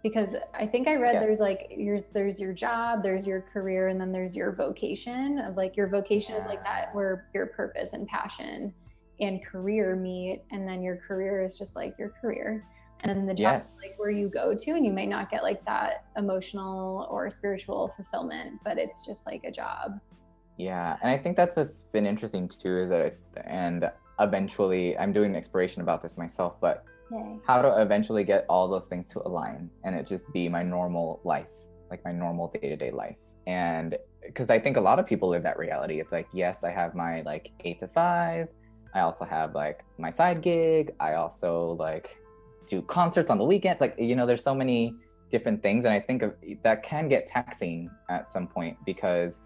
because I think I read there's like there's your job, there's your career, and then there's your vocation of like your vocation is like that where your purpose and passion and career meet. And then your career is just like your career. And then the job is like where you go to, and you may not get like that emotional or spiritual fulfillment, but it's just like a job. Yeah, and I think that's what's been interesting too, is that and eventually I'm doing an exploration about this myself, but how to eventually get all those things to align and it just be my normal life, like my normal day-to-day life. And because I think a lot of people live that reality. It's like, yes, I have my like 8 to 5. I also have like my side gig. I also like do concerts on the weekends. Like, you know, there's so many different things. And I think that can get taxing at some point, because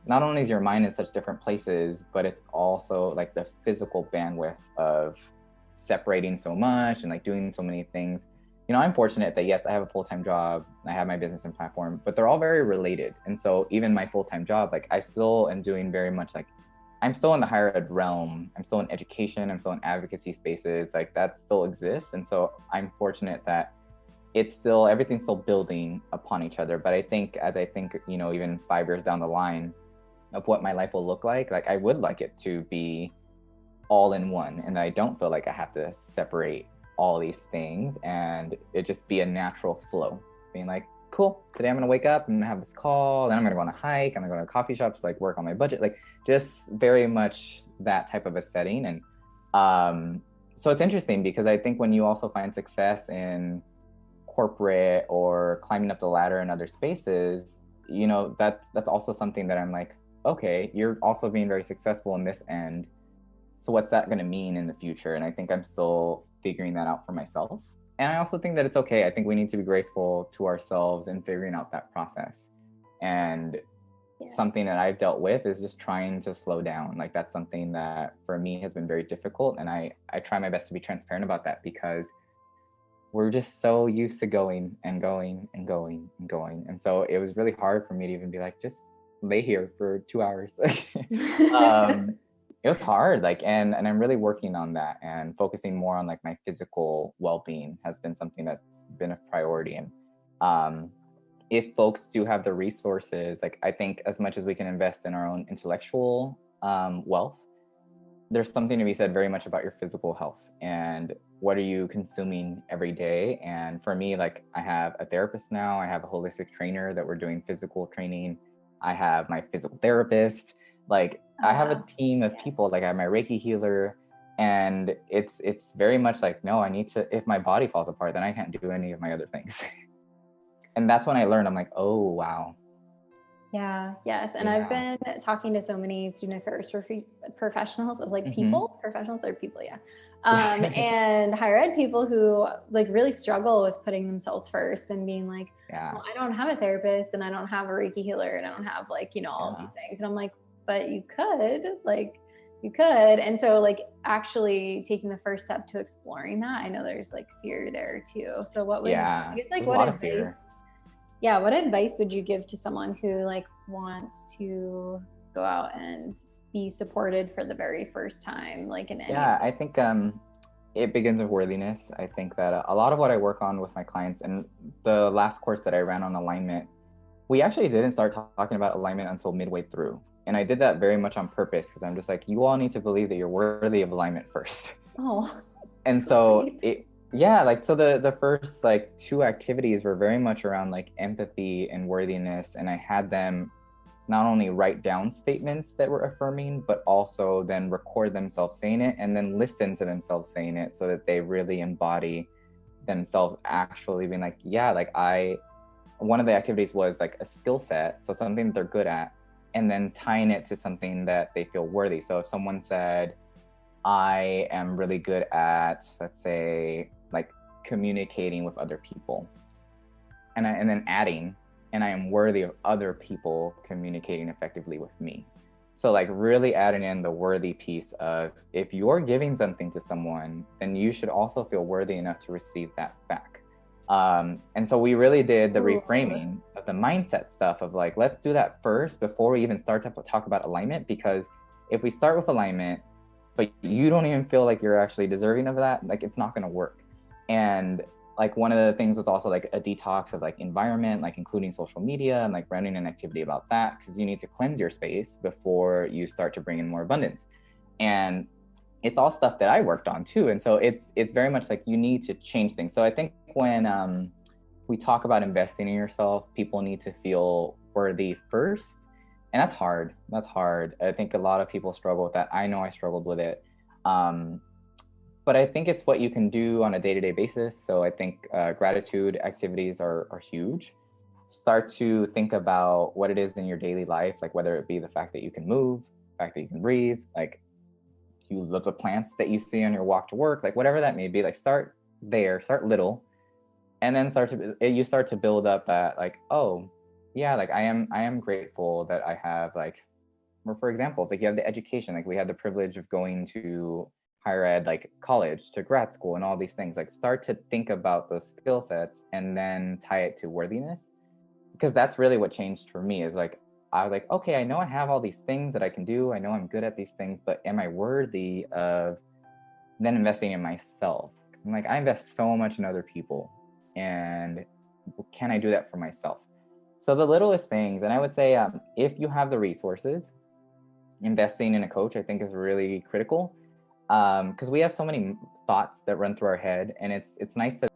not only is your mind in such different places, but it's also like the physical bandwidth of separating so much and like doing so many things. You know, I'm fortunate that yes, I have a full-time job, I have my business and platform, but they're all very related. And so even my full-time job, like I still am doing very much like, I'm still in the higher ed realm, I'm still in education, I'm still in advocacy spaces, like that still exists. And so I'm fortunate that everything's still building upon each other. But I think, you know, even 5 years down the line, of what my life will look like I would like it to be all in one, and I don't feel like I have to separate all these things, and it just be a natural flow, being like, cool, today I'm gonna wake up and have this call, then I'm gonna go on a hike, I'm gonna go to a coffee shop to like work on my budget, like just very much that type of a setting. And so it's interesting because I think when you also find success in corporate or climbing up the ladder in other spaces, you know, that's also something that I'm like, okay, you're also being very successful in this end. So what's that going to mean in the future? And I think I'm still figuring that out for myself. And I also think that it's okay. I think we need to be graceful to ourselves in figuring out that process. And something that I've dealt with is just trying to slow down. Like that's something that for me has been very difficult. And I try my best to be transparent about that, because we're just so used to going and going and going and going. And so it was really hard for me to even be like, just lay here for 2 hours. It was hard, like, and I'm really working on that, and focusing more on like my physical well-being has been something that's been a priority. And if folks do have the resources, like I think as much as we can invest in our own intellectual wealth, there's something to be said very much about your physical health and what are you consuming every day. And for me, like I have a therapist now, I have a holistic trainer that we're doing physical training, I have my physical therapist, like I have a team of people, like I have my Reiki healer, and it's very much like, no, I need to, if my body falls apart, then I can't do any of my other things. And that's when I learned, I'm like, oh, wow. Yeah, yes. And I've been talking to so many student affairs professionals of like people, professionals, they're people, and higher ed people who like really struggle with putting themselves first and being like, well, I don't have a therapist and I don't have a Reiki healer and I don't have like, you know, all these things. And I'm like, but you could. And so like actually taking the first step to exploring that, I know there's like fear there too. So what would, I guess like what advice would you give to someone who like wants to go out and be supported for the very first time, like in any? I think it begins with worthiness. I think that a lot of what I work on with my clients, and the last course that I ran on alignment, we actually didn't start talking about alignment until midway through. And I did that very much on purpose, because I'm just like, you all need to believe that you're worthy of alignment first. Oh. And so so the first like 2 activities were very much around like empathy and worthiness. And I had them not only write down statements that were affirming, but also then record themselves saying it and then listen to themselves saying it, so that they really embody themselves actually being like, one of the activities was like a skill set, so something that they're good at, and then tying it to something that they feel worthy. So if someone said, I am really good at, let's say, like communicating with other people. And then adding, and I am worthy of other people communicating effectively with me. So like really adding in the worthy piece of, if you're giving something to someone, then you should also feel worthy enough to receive that back. And so we really did the reframing of the mindset stuff of like, let's do that first before we even start to talk about alignment. Because if we start with alignment, but you don't even feel like you're actually deserving of that, like it's not going to work. And like one of the things was also like a detox of like environment, like including social media and like running an activity about that, because you need to cleanse your space before you start to bring in more abundance. And it's all stuff that I worked on too. And so it's very much like you need to change things. So I think when we talk about investing in yourself, people need to feel worthy first. And that's hard. That's hard. I think a lot of people struggle with that. I know I struggled with it. But I think it's what you can do on a day-to-day basis. So I think gratitude activities are huge. Start to think about what it is in your daily life, like whether it be the fact that you can move, the fact that you can breathe, like you look at plants that you see on your walk to work, like whatever that may be, like start there, start little, and then you start to build up that like, oh yeah, like I am grateful that I have like, or for example, like you have the education, like we had the privilege of going to higher ed, like college to grad school and all these things. Like start to think about those skill sets and then tie it to worthiness, because that's really what changed for me. Is like I was like, okay, I know I have all these things that I can do, I know I'm good at these things, but am I worthy of then investing in myself? I'm like, I invest so much in other people, and can I do that for myself? So the littlest things, and I would say if you have the resources, investing in a coach I think is really critical, because we have so many thoughts that run through our head, and it's nice to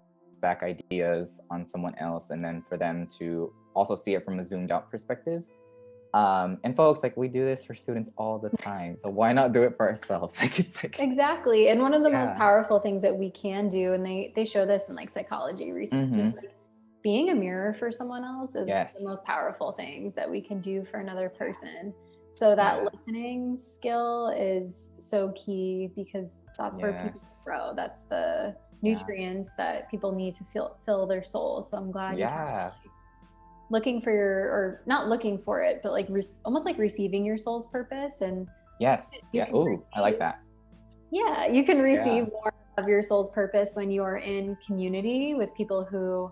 back ideas on someone else and then for them to also see it from a zoomed out perspective. And folks, like we do this for students all the time, so why not do it for ourselves? Like it's like exactly. And one of the most powerful things that we can do, and they show this in like psychology research, is like being a mirror for someone else is one of the most powerful things that we can do for another person. So that listening skill is so key, because that's where people grow. That's the nutrients that people need to fill their souls. So I'm glad you talked about like looking for or not looking for it, but like almost like receiving your soul's purpose. And I like that. Yeah, you can receive more of your soul's purpose when you are in community with people who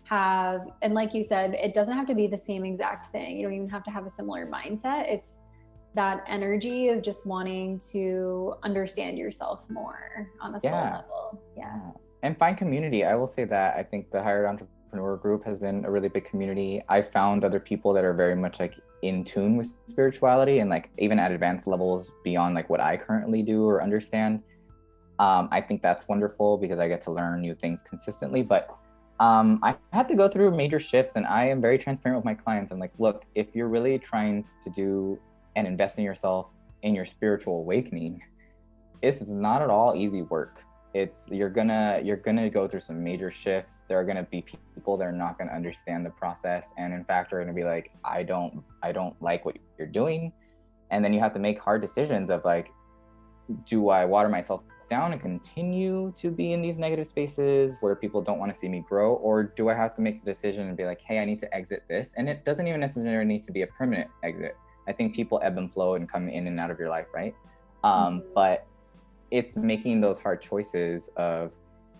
have, and like you said, it doesn't have to be the same exact thing. You don't even have to have a similar mindset. It's that energy of just wanting to understand yourself more on a soul level. And find community. I will say that I think the Hired Entrepreneur group has been a really big community. I found other people that are very much like in tune with spirituality, and like even at advanced levels beyond like what I currently do or understand. I think that's wonderful because I get to learn new things consistently. But I had to go through major shifts, and I am very transparent with my clients. I'm like, look, if you're really trying to do and invest in yourself, in your spiritual awakening, this is not at all easy work. You're gonna go through some major shifts. There are gonna be people that are not gonna understand the process, and in fact are gonna be like, I don't like what you're doing. And then you have to make hard decisions of like, do I water myself down and continue to be in these negative spaces where people don't want to see me grow, or do I have to make the decision and be like, hey, I need to exit this? And it doesn't even necessarily need to be a permanent exit. I think people ebb and flow and come in and out of your life, right? But it's making those hard choices of,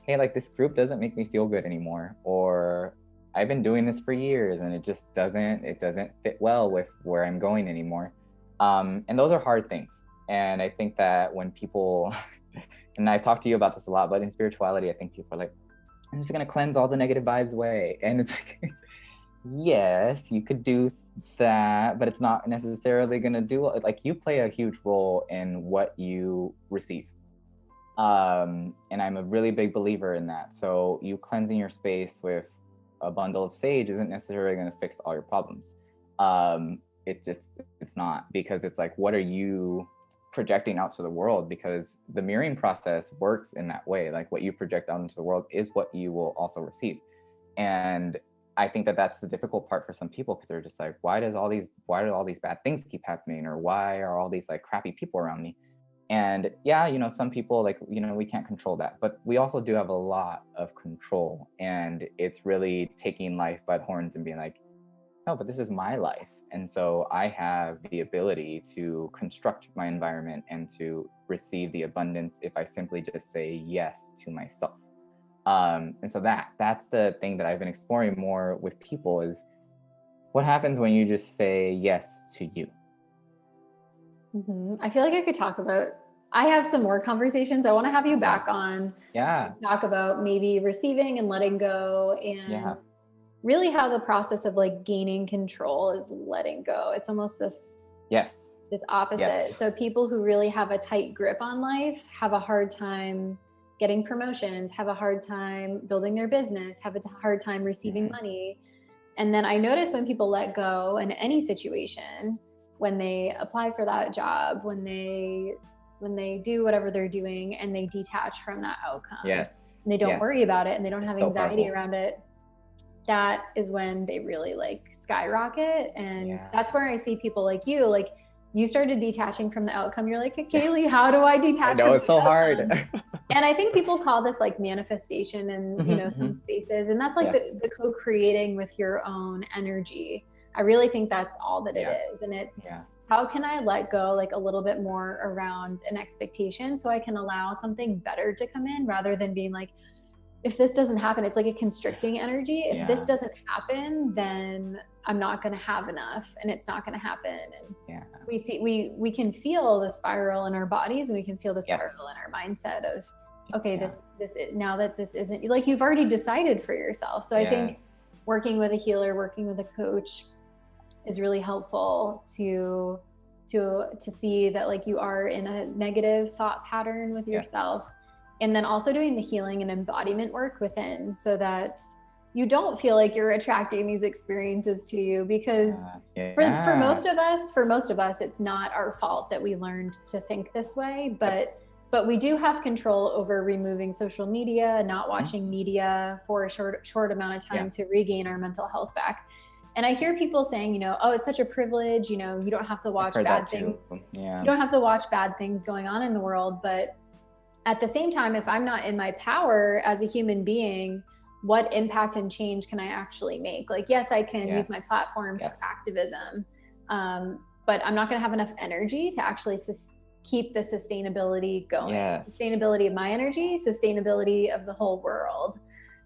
hey, like this group doesn't make me feel good anymore, or I've been doing this for years and it just doesn't fit well with where I'm going anymore. And those are hard things. And I think that when people, and I've talked to you about this a lot, but in spirituality, I think people are like, I'm just going to cleanse all the negative vibes away. And it's like, yes, you could do that, but it's not necessarily going to do, like you play a huge role in what you receive. And I'm a really big believer in that. So you cleansing your space with a bundle of sage isn't necessarily going to fix all your problems. It's not, because it's like, what are you projecting out to the world? Because the mirroring process works in that way. Like what you project out into the world is what you will also receive. And I think that that's the difficult part for some people, because they're just like, why do all these bad things keep happening? Or why are all these like crappy people around me? And yeah, some people like, we can't control that, but we also do have a lot of control, and it's really taking life by the horns and being like, no, but this is my life. And so I have the ability to construct my environment and to receive the abundance if I simply just say yes to myself. And so that's the thing that I've been exploring more with people is what happens when you just say yes to you. I feel like I could I have some more conversations. I want to have you back on to talk about maybe receiving and letting go, and really how the process of like gaining control is letting go. It's almost this opposite. Yes. So people who really have a tight grip on life have a hard time getting promotions, have a hard time building their business, have a hard time receiving money. And then I notice when people let go in any situation, when they apply for that job, when they do whatever they're doing and they detach from that outcome, and they don't worry about it and they don't have anxiety around it, that is when they really like skyrocket. And that's where I see people like you started detaching from the outcome. You're like, Kaylee, how do I detach? I know, it's so hard. And I think people call this like manifestation in some spaces, and that's like the co-creating with your own energy. I really think that's all that it is. And it's how can I let go like a little bit more around an expectation so I can allow something better to come in, rather than being like, if this doesn't happen, it's like a constricting energy. If this doesn't happen, then I'm not going to have enough, and it's not going to happen. And we can feel the spiral in our bodies, and we can feel the spiral in our mindset of, okay, this now that this isn't like you've already decided for yourself. So I think working with a healer, working with a coach is really helpful to see that like you are in a negative thought pattern with yourself. And then also doing the healing and embodiment work within, so that you don't feel like you're attracting these experiences to you, because for most of us, it's not our fault that we learned to think this way, but we do have control over removing social media, not watching media for a short amount of time to regain our mental health back. And I hear people saying, oh, it's such a privilege, you don't have to watch bad things. You don't have to watch bad things going on in the world, but at the same time, if I'm not in my power as a human being, what impact and change can I actually make? Like, yes, I can use my platforms for activism, but I'm not going to have enough energy to actually keep the sustainability going. Sustainability of my energy, sustainability of the whole world.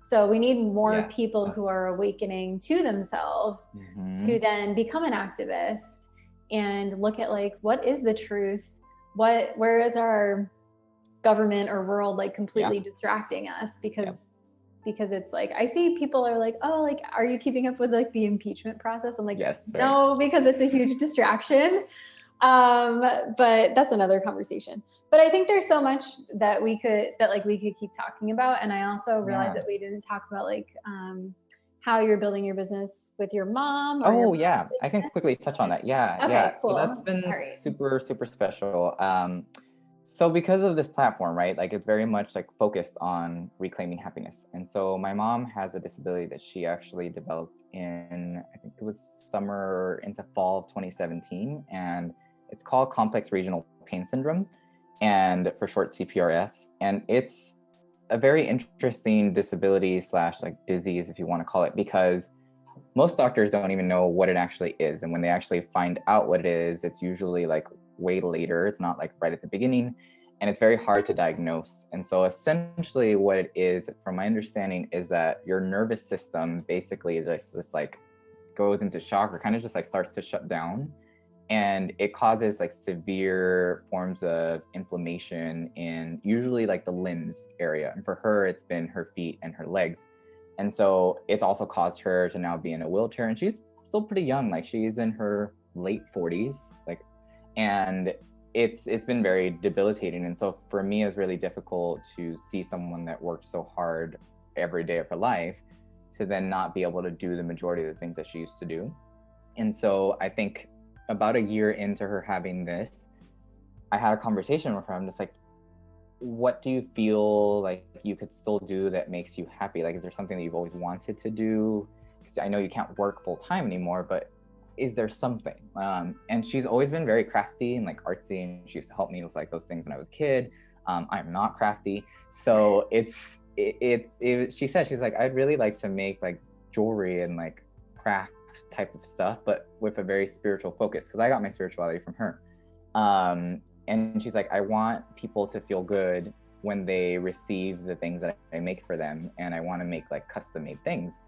So we need more people who are awakening to themselves to then become an activist and look at like, what is the truth? Where is our government or world like completely distracting us? Because it's like, I see people are like, oh, like, are you keeping up with like the impeachment process? I'm like, no, because it's a huge distraction. But that's another conversation. But I think there's so much that we could keep talking about. And I also realized that we didn't talk about like, how you're building your business with your mom. I can quickly touch on that. Cool. So that's been super, super special. So because of this platform, right, like it's very much like focused on reclaiming happiness. And so my mom has a disability that she actually developed in, I think it was summer into fall of 2017. And it's called complex regional pain syndrome, and for short CPRS. And it's a very interesting disability / like disease, if you want to call it, because most doctors don't even know what it actually is. And when they actually find out what it is, it's usually like way later. It's not like right at the beginning, and it's very hard to diagnose. And so essentially what it is, from my understanding, is that your nervous system basically just like goes into shock, or kind of just like starts to shut down. And it causes like severe forms of inflammation in usually like the limbs area. And for her, it's been her feet and her legs. And so it's also caused her to now be in a wheelchair, and she's still pretty young. Like she's in her late 40s, and it's been very debilitating. And so for me, it's really difficult to see someone that worked so hard every day of her life to then not be able to do the majority of the things that she used to do. And so I think about a year into her having this, I had a conversation with her. I'm just like, what do you feel like you could still do that makes you happy? Like, is there something that you've always wanted to do? Because I know you can't work full time anymore, but is there something? And she's always been very crafty and like artsy, and she used to help me with like those things when I was a kid. I'm not crafty, so she said, she's like, I'd really like to make like jewelry and like craft type of stuff, but with a very spiritual focus, because I got my spirituality from her. And she's like, I want people to feel good when they receive the things that I make for them, and I want to make like custom made things.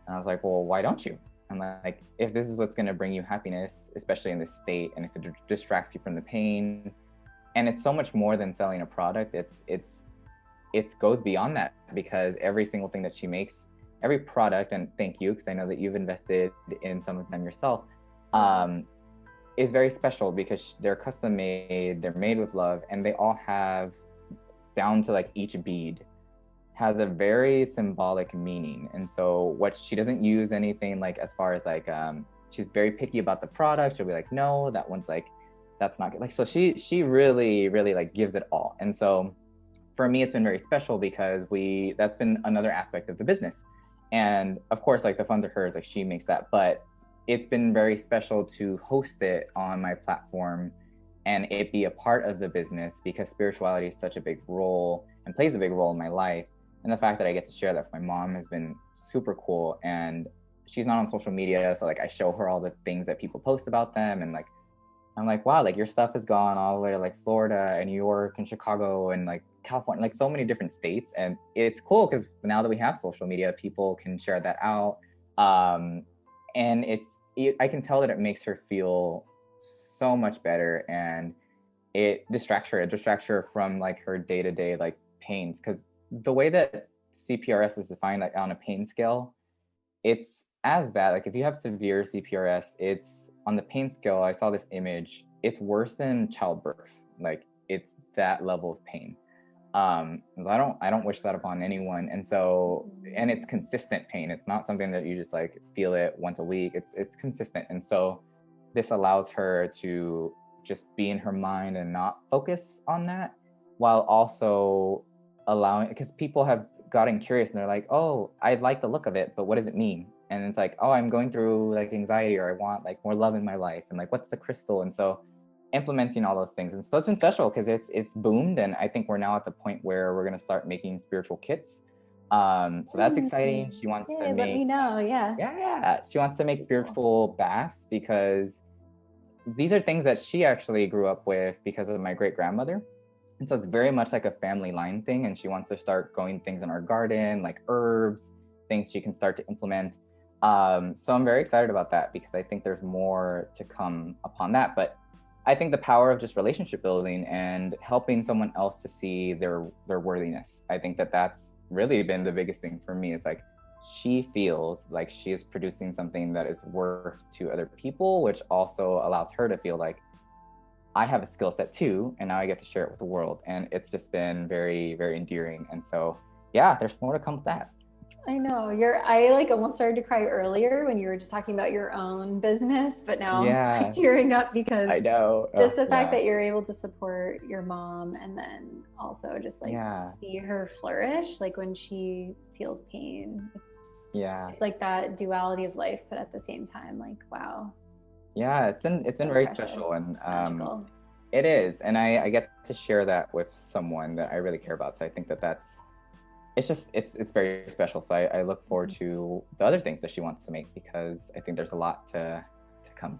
And I was like, well, why don't you? I'm like, if this is what's going to bring you happiness, especially in this state, and if it distracts you from the pain, and it's so much more than selling a product, it goes beyond that, because every single thing that she makes, every product, and thank you, because I know that you've invested in some of them yourself, is very special because they're custom made, they're made with love, and they all have, down to like each bead, has a very symbolic meaning. And so what she doesn't use anything like, as far as like, she's very picky about the product. She'll be like, no, that one's like, that's not good. Like, so she really, really like gives it all. And so for me, it's been very special because that's been another aspect of the business. And of course, like the funds are hers, like she makes that, but it's been very special to host it on my platform and it be a part of the business, because spirituality is such a big role and plays a big role in my life. And the fact that I get to share that with my mom has been super cool. And she's not on social media, so like I show her all the things that people post about them, and like I'm like, wow, like your stuff has gone all the way to like Florida and New York and Chicago and like California, like so many different states. And it's cool because now that we have social media, people can share that out. And I can tell that it makes her feel so much better, and it distracts her from like her day-to-day like pains. Because the way that CPRS is defined, like on a pain scale, it's as bad. Like if you have severe CPRS, it's on the pain scale. I saw this image, it's worse than childbirth. Like it's that level of pain. So I don't wish that upon anyone. And so, and it's consistent pain. It's not something that you just like feel it once a week. It's consistent. And so this allows her to just be in her mind and not focus on that, while also allowing, because people have gotten curious and they're like, oh, I like the look of it, but what does it mean? And it's like, oh, I'm going through like anxiety, or I want like more love in my life, and like, what's the crystal? And so implementing all those things. And so it's been special because it's boomed, and I think we're now at the point where we're going to start making spiritual kits. So that's exciting. She wants to make, let me know. Yeah, she wants to make spiritual baths, because these are things that she actually grew up with because of my great grandmother. And so it's very much like a family line thing, and she wants to start growing things in our garden, like herbs, things she can start to implement. So I'm very excited about that, because I think there's more to come upon that. But I think the power of just relationship building and helping someone else to see their worthiness, I think that's really been the biggest thing for me. It's like, she feels like she is producing something that is worth to other people, which also allows her to feel like, I have a skill set too, and now I get to share it with the world. And it's just been very, very endearing. And so, yeah, there's more to come with that. I know I like almost started to cry earlier when you were just talking about your own business, but now I'm like tearing up, because I know just the fact that you're able to support your mom, and then also just like see her flourish, like when she feels pain. It's like that duality of life, but at the same time, like, wow. Yeah, it's been very precious, special, and it is, and I get to share that with someone that I really care about. So I think it's very special. So I look forward to the other things that she wants to make, because I think there's a lot to come.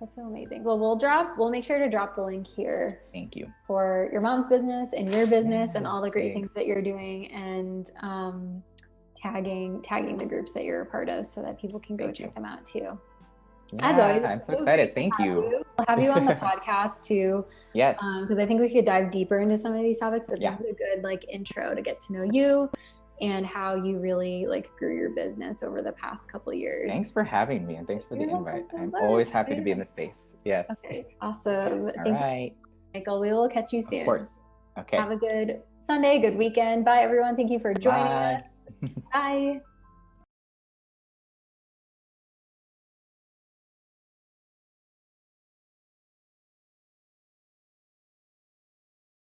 That's so amazing. Well, we'll make sure to drop the link here. Thank you. For your mom's business and your business and all the great things that you're doing, and tagging the groups that you're a part of, so that people can go check them out too. Yeah, as always, I'm so excited. Thank you. We'll have you on the podcast too. Yes. Because I think we could dive deeper into some of these topics, but this is a good like intro to get to know you and how you really like grew your business over the past couple of years. Thanks for having me, and thanks for the invite. I'm always happy to be in the space. Yes. Okay. Awesome. All right. Michael, we will catch you soon. Of course. Okay. Have a good Sunday, good weekend. Bye everyone. Thank you for joining us. Bye.